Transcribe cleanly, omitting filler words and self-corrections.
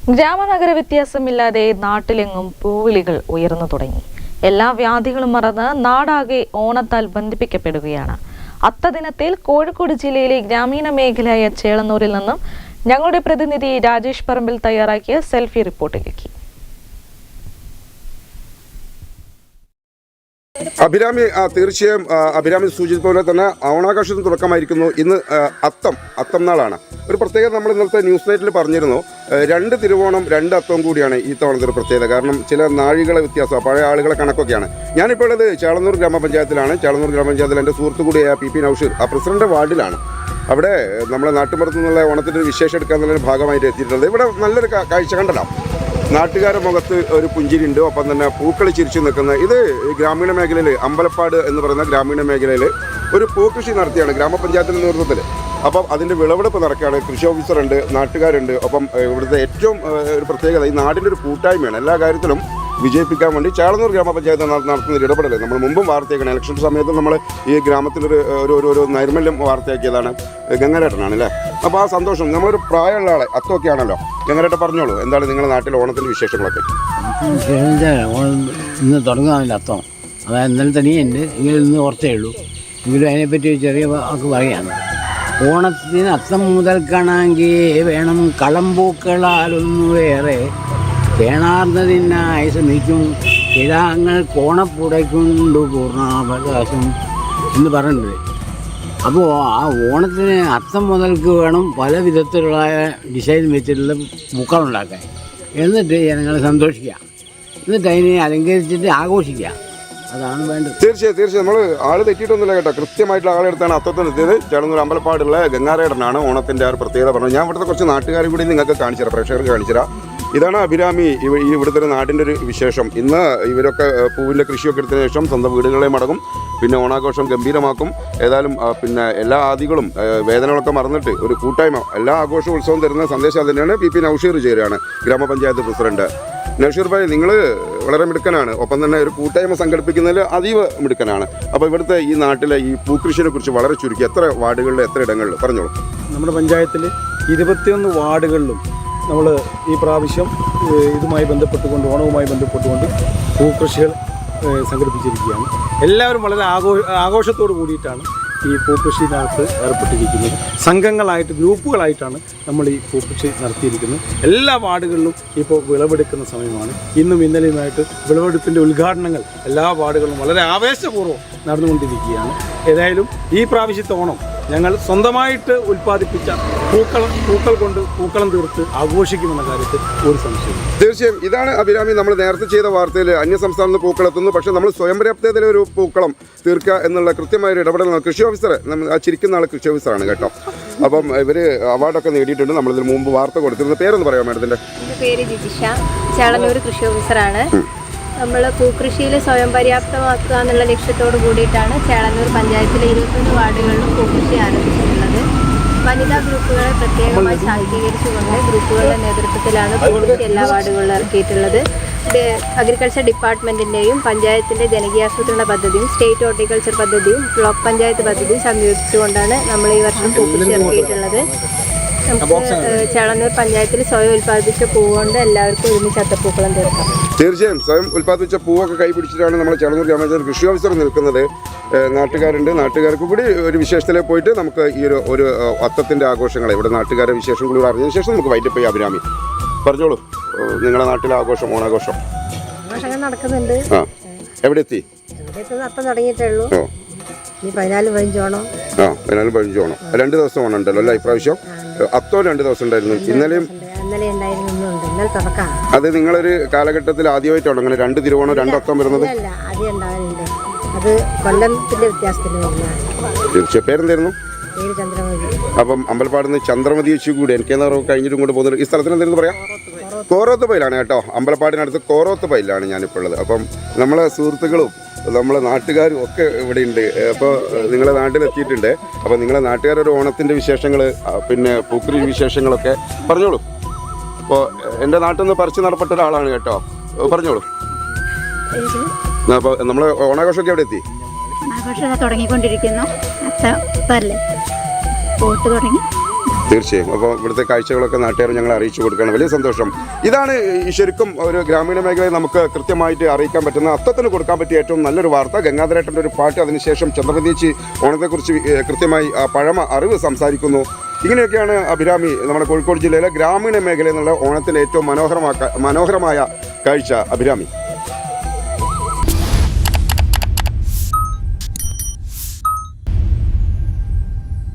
ഗ്രാമനഗര വ്യത്യാസമില്ലാതെ നാട്ടിലെങ്ങും പൂവിളികൾ ഉയർന്നു തുടങ്ങി. എല്ലാ വ്യാധികളും മറന്ന് നാടാകെ ഓണത്താൽ ബന്ധിപ്പിക്കപ്പെടുകയാണ്. അത്തദിനത്തിൽ കോഴിക്കോട് ജില്ലയിലെ ഗ്രാമീണ മേഖലയായ ചേളന്നൂരിൽ നിന്നും ഞങ്ങളുടെ പ്രതിനിധി രാജേഷ് പറമ്പിൽ തയ്യാറാക്കിയ സെൽഫി റിപ്പോർട്ടിലേക്ക്. അഭിരാമി, തീർച്ചയായും അഭിരാമി സൂചിപ്പിച്ച തന്നെ ഓണാഘോഷത്തിന് തുടക്കമായിരിക്കുന്നു. ഇന്ന് അത്തം നാളാണ്. ഒരു പ്രത്യേകത നമ്മൾ ഇന്നത്തെ ന്യൂസ് നൈറ്റിൽ പറഞ്ഞിരുന്നു. 2 തിരുവോണം 2 അത്തവും കൂടിയാണ് ഈ തവണത്തെ ഒരു പ്രത്യേകത. കാരണം ചില നാഴികളെ വ്യത്യാസം, പഴയ ആളുകളെ കണക്കൊക്കെയാണ്. ഞാനിപ്പോൾ ഉള്ളത് ചേളന്നൂർ ഗ്രാമപഞ്ചായത്തിലാണ്. ചേളന്നൂർ ഗ്രാമപഞ്ചായത്തിൽ എൻ്റെ സുഹൃത്തു കൂടിയായ PP നൗഷീർ ആ പ്രസിഡന്റ് വാർഡിലാണ്. അവിടെ നമ്മളെ നാട്ടുമ്പുറത്തു നിന്നുള്ള ഓണത്തിൻ്റെ ഒരു വിശേഷം എടുക്കാന്നുള്ളൊരു ഭാഗമായിട്ട് എത്തിയിട്ടുള്ളത്. ഇവിടെ നല്ലൊരു കാഴ്ച കണ്ടല്ലോ. നാട്ടുകാരുടെ മുഖത്ത് ഒരു പുഞ്ചിരിയുണ്ട്, ഒപ്പം തന്നെ പൂക്കൾ ചിരിച്ചു നിൽക്കുന്ന. ഇത് ഗ്രാമീണ മേഖലയിൽ അമ്പലപ്പാട് എന്ന് പറയുന്ന ഗ്രാമീണ മേഖലയിൽ ഒരു പൂക്കൃഷി നടത്തിയാണ് ഗ്രാമപഞ്ചായത്തിൻ്റെ നേതൃത്വത്തിൽ. അപ്പം അതിൻ്റെ വിളവെടുപ്പ് നടക്കുകയാണ്. കൃഷി ഓഫീസറുണ്ട്, നാട്ടുകാരുണ്ട്. ഒപ്പം ഇവിടുത്തെ ഏറ്റവും ഒരു പ്രത്യേകത ഈ നാടിൻ്റെ ഒരു കൂട്ടായ്മയാണ്. എല്ലാ കാര്യത്തിലും വിജയിപ്പിക്കാൻ വേണ്ടി ചേളന്നൂർ ഗ്രാമപഞ്ചായത്ത് നടത്തുന്ന ഒരു ഇടപെടൽ നമ്മൾ മുമ്പും വാർത്തയാക്കണം. ഇലക്ഷൻ സമയത്ത് നമ്മൾ ഈ ഗ്രാമത്തിലൊരു ഒരു നൈർമല്യം വാർത്തയാക്കിയതാണ് ഗംഗാരേട്ടനാണ് അല്ലേ. അപ്പോൾ ആ സന്തോഷം, നമ്മളൊരു പ്രായമുള്ള ആളെ അത്തൊക്കെ ആണല്ലോ. ഗംഗാരേട്ടൻ പറഞ്ഞോളൂ, എന്താണ് നിങ്ങളുടെ നാട്ടിലെ ഓണത്തിൻ്റെ വിശേഷങ്ങളൊക്കെ? ഓണം ഇന്ന് തുടങ്ങാനില്ല അത്തം, അതായത് ഇന്നലെ തന്നെയുണ്ട്. എങ്കിലും ഇന്ന് കുറച്ചേ ഉള്ളൂ. എങ്കിലും അതിനെപ്പറ്റി ചെറിയ വാക്ക് പറയുകയാണ്. ഓണത്തിന് അത്തം മുതൽക്കാണെങ്കിൽ വേണം കളമ്പൂക്കളാലൊന്നുവേറെ കേണാർന്നതിനായി ശ്രമിക്കും കിഴാങ്ങൾ കോണപ്പുടയ്ക്കൊണ്ടു പൂർണ്ണാവകാശം എന്ന് പറഞ്ഞിട്ടുണ്ട്. അപ്പോൾ ആ ഓണത്തിന് അത്തം മുതൽക്ക് വേണം പല വിധത്തിലുള്ള ഡിസൈൻ വെച്ചിട്ടുള്ള പൂക്കളുണ്ടാക്കാൻ. എന്നിട്ട് ജനങ്ങളെ സന്തോഷിക്കുക, എന്നിട്ട് അതിനെ അലങ്കരിച്ചിട്ട് ആഘോഷിക്കുക. അതാണ് വേണ്ടത്. തീർച്ചയായും നമ്മൾ ആള് തെറ്റിയിട്ടൊന്നുമില്ല കേട്ടോ. കൃത്യമായിട്ടുള്ള ആളെടുത്താണ് അത്തത്തിനെത്തിയത്. ചേളന്നൂർ അമ്പലപ്പാടുള്ള ഗംഗാരേട്ടനാണ് ഓണത്തിൻ്റെ ആ ഒരു പ്രത്യേകത പറഞ്ഞത്. ഞാൻ ഇവിടുത്തെ കുറച്ച് നാട്ടുകാർ കൂടി നിങ്ങൾക്ക് കാണിച്ചു തരാം, പ്രേക്ഷകർക്ക് കാണിച്ചു തരാം. ഇതാണ് അഭിരാമി, ഇവിടുത്തെ ഒരു നാടിൻ്റെ ഒരു വിശേഷം. ഇന്ന് ഇവരൊക്കെ പൂവിൻ്റെ കൃഷിയൊക്കെ എടുത്തതിന് ശേഷം സ്വന്തം വീടുകളെ മടങ്ങും. പിന്നെ ഓണാഘോഷം ഗംഭീരമാക്കും. ഏതായാലും പിന്നെ എല്ലാ ആദികളും വേദനകളൊക്കെ മറന്നിട്ട് ഒരു കൂട്ടായ്മ എല്ലാ ആഘോഷോത്സവം തരുന്ന സന്ദേശം തന്നെയാണ്. PP നൗഷീർ ചേരുകയാണ്, ഗ്രാമപഞ്ചായത്ത് പ്രസിഡന്റ്. നൗഷീർ ഭായ്, നിങ്ങൾ വളരെ മിടുക്കനാണ്. ഒപ്പം തന്നെ ഒരു കൂട്ടായ്മ സംഘടിപ്പിക്കുന്നതിൽ അതീവ മിടുക്കനാണ്. അപ്പോൾ ഇവിടുത്തെ ഈ നാട്ടിലെ ഈ പൂക്കൃഷിയെ കുറിച്ച് വളരെ ചുരുക്കി എത്ര വാർഡുകളിൽ എത്ര ഇടങ്ങളിൽ പറഞ്ഞോളൂ. നമ്മുടെ പഞ്ചായത്തിൽ 21 വാർഡുകളിലും നമ്മൾ ഈ പ്രാവശ്യം ഇതുമായി ബന്ധപ്പെട്ടുകൊണ്ട് ഓണവുമായി ബന്ധപ്പെട്ടുകൊണ്ട് പൂക്കൃഷികൾ സംഘടിപ്പിച്ചിരിക്കുകയാണ്. എല്ലാവരും വളരെ ആഘോഷത്തോട് കൂടിയിട്ടാണ് ഈ പൂക്കൃഷിനകത്ത് ഏർപ്പെട്ടിരിക്കുന്നത്. സംഘങ്ങളായിട്ട് ഗ്രൂപ്പുകളായിട്ടാണ് നമ്മൾ ഈ പൂക്കൃഷി നടത്തിയിരിക്കുന്നത്. എല്ലാ വാർഡുകളിലും ഇപ്പോൾ വിളവെടുക്കുന്ന സമയമാണ്. ഇന്നും ഇന്നലെയുമായിട്ട് വിളവെടുപ്പിൻ്റെ ഉദ്ഘാടനങ്ങൾ എല്ലാ വാർഡുകളിലും വളരെ ആവേശപൂർവ്വം നടന്നുകൊണ്ടിരിക്കുകയാണ്. ഏതായാലും ഈ പ്രാവശ്യത്തെ ഓണം ഞങ്ങൾ സ്വന്തമായിട്ട് ഉൽപ്പാദിപ്പിച്ച പൂക്കൾ കൊണ്ട് പൂക്കളം തീർത്ത് ആഘോഷിക്കുമെന്ന കാര്യത്തിൽ ഒരു സംശയം. തീർച്ചയായും ഇതാണ് അഭിരാമി നമ്മൾ നേരത്തെ ചെയ്ത വാർത്തയിൽ അന്യസംസ്ഥാനത്ത് പൂക്കളെത്തുന്നു. പക്ഷേ നമ്മൾ സ്വയം പര്യാപ്തതയിലെ ഒരു പൂക്കളം തീർക്കുക എന്നുള്ള കൃത്യമായൊരു ഇടപെടൽ കൃഷി ഓഫീസർ, ആ ചിരിക്കുന്ന ആൾ കൃഷി ഓഫീസറാണ് കേട്ടോ. അപ്പം ഇവർ അവാർഡൊക്കെ നേടിയിട്ടുണ്ട്. നമ്മളിതിന് മുമ്പ് വാർത്ത കൊടുത്തിരുന്ന പേരൊന്ന് പറയാം മാഡത്തിൻ്റെ? എൻ്റെ പേര് ജിജിഷ, ചേളന്നൂർ കൃഷി ഓഫീസറാണ്. നമ്മൾ പൂക്കൃഷിയിൽ സ്വയം പര്യാപ്തമാക്കുക എന്നുള്ള ലക്ഷ്യത്തോട് കൂടിയിട്ടാണ് ചേളന്നൂർ പഞ്ചായത്തിലെ 21 വാർഡുകളിലും പൂക്കൃഷി ആരംഭിച്ചിട്ടുള്ളത്. വനിതാ ഗ്രൂപ്പുകളെ പ്രത്യേകമായി ശാക്തീകരിച്ചുകൊണ്ട് ഗ്രൂപ്പുകളുടെ നേതൃത്വത്തിലാണ് പൂക്കൃഷി എല്ലാ വാർഡുകളിലും ഇറക്കിയിട്ടുള്ളത്. അഗ്രികൾച്ചർ ഡിപ്പാർട്ട്മെൻറ്റിൻ്റെയും പഞ്ചായത്തിൻ്റെ ജനകീയാസൂത്രണ പദ്ധതിയും സ്റ്റേറ്റ് ഹോർട്ടിക്കൾച്ചർ പദ്ധതിയും ബ്ലോക്ക് പഞ്ചായത്ത് പദ്ധതിയും സംയോജിച്ചുകൊണ്ടാണ് നമ്മൾ ഈ വർഷം പൂക്കൃഷി ഇറക്കിയിട്ടുള്ളത്. നമുക്ക് ചേളന്നൂർ പഞ്ചായത്തിൽ സ്വയം ഉൽപ്പാദിപ്പിച്ച പൂവുകൊണ്ട് എല്ലാവർക്കും ഒരുമിച്ച് അത്തപ്പൂക്കളം തീർക്കാം. തീർച്ചയായും സ്വയം ഉൽപ്പാദിപ്പിച്ച പൂവൊക്കെ കൈപിടിച്ചിട്ടാണ് നമ്മൾ ചേളന്നൂർ ഗ്രാമപഞ്ചായത്ത് കൃഷി ഓഫീസർ നിൽക്കുന്നത്. നാട്ടുകാരുണ്ട്, നാട്ടുകാർക്ക് കൂടി ഒരു വിശേഷത്തിലേക്ക് പോയിട്ട് നമുക്ക് ഈ ഒരു അത്തത്തിൻ്റെ ആഘോഷങ്ങളെ ഇവിടെ നാട്ടുകാരുടെ വിശേഷം കൂടി അറിഞ്ഞതിന് ശേഷം നമുക്ക് വൈകിട്ട് പോയി അഭിരാമി പറഞ്ഞോളൂ, നിങ്ങളുടെ നാട്ടിലെ ആഘോഷം ഓണാഘോഷം ആഘോഷങ്ങൾ നടക്കുന്നുണ്ട്. എവിടെ എത്തി? അത്തം തുടങ്ങിയിട്ടേ ഉള്ളൂ. ഇനി 14-15 ഓണം. 14-15 ഓണം 2 ദിവസം ഓണം ഉണ്ടല്ലോ അല്ലേ ഇപ്രാവശ്യം? അത്തോ 2 ദിവസം ഉണ്ടായിരുന്നു. ഇന്നലെയും അത് നിങ്ങളൊരു കാലഘട്ടത്തിൽ ആദ്യമായിട്ടാണ് അങ്ങനെ 2 തിരുവോണം 2 അത്തം വരുന്നത്? അത് കൊല്ലത്തിന്റെ വ്യത്യാസത്തിൽ തീർച്ചയായും. പേരെന്തായിരുന്നു? അപ്പം അമ്പലപ്പാട് നിന്ന് ചന്ദ്രമതി ചേച്ചി കൂടി എനിക്കെന്നാ കഴിഞ്ഞിട്ടും കൊണ്ട് പോകുന്നത്. ഈ സ്ഥലത്തിന് എന്തായിരുന്നു പറയാം? കോറോത്ത് പൈലാണ് കേട്ടോ. അമ്പലപ്പാടിനടുത്ത് കോറോത്ത് പൈലാണ് ഞാനിപ്പോൾ ഉള്ളത്. അപ്പം നമ്മളെ സുഹൃത്തുക്കളും നമ്മളെ നാട്ടുകാരും ഒക്കെ ഇവിടെ ഉണ്ട്. അപ്പോൾ നിങ്ങളെ നാട്ടിലെത്തിയിട്ടുണ്ട്. അപ്പോൾ നിങ്ങളെ നാട്ടുകാരൊരു ഓണത്തിൻ്റെ വിശേഷങ്ങൾ പിന്നെ പൂക്കൃഷി വിശേഷങ്ങളൊക്കെ പറഞ്ഞോളൂ. അപ്പോൾ എൻ്റെ നാട്ടിൽ നിന്ന് പറിച്ച് നടപ്പെട്ട ഒരാളാണ് കേട്ടോ, പറഞ്ഞോളൂ. അപ്പോൾ നമ്മൾ ഓണാഘോഷമൊക്കെ എവിടെ എത്തി? ഓണാഘോഷം തുടങ്ങിക്കൊണ്ടിരിക്കുന്നു. പോട്ട് തുടങ്ങി തീർച്ചയായും. അപ്പോൾ ഇവിടുത്തെ കാഴ്ചകളൊക്കെ നാട്ടുകാർ ഞങ്ങൾ അറിയിച്ചു കൊടുക്കുകയാണ്. വലിയ സന്തോഷം. ഇതാണ് ഈ ശരിക്കും ഒരു ഗ്രാമീണ മേഖലയെ നമുക്ക് കൃത്യമായിട്ട് അറിയിക്കാൻ പറ്റുന്ന, അത്തത്തിന് കൊടുക്കാൻ പറ്റിയ ഏറ്റവും നല്ലൊരു വാർത്ത. ഗംഗാധരേട്ടൻ്റെ ഒരു പാട്ട്, അതിനുശേഷം ചന്ദ്രപ്രതീച്ച് ഓണത്തെക്കുറിച്ച് കൃത്യമായി പഴമ അറിവ് സംസാരിക്കുന്നു. ഇങ്ങനെയൊക്കെയാണ് അഭിരാമി നമ്മുടെ കോഴിക്കോട് ജില്ലയിലെ ഗ്രാമീണ മേഖലയിൽ നിന്നുള്ള ഓണത്തിൻ്റെ ഏറ്റവും മനോഹരമായ കാഴ്ച. അഭിരാമി.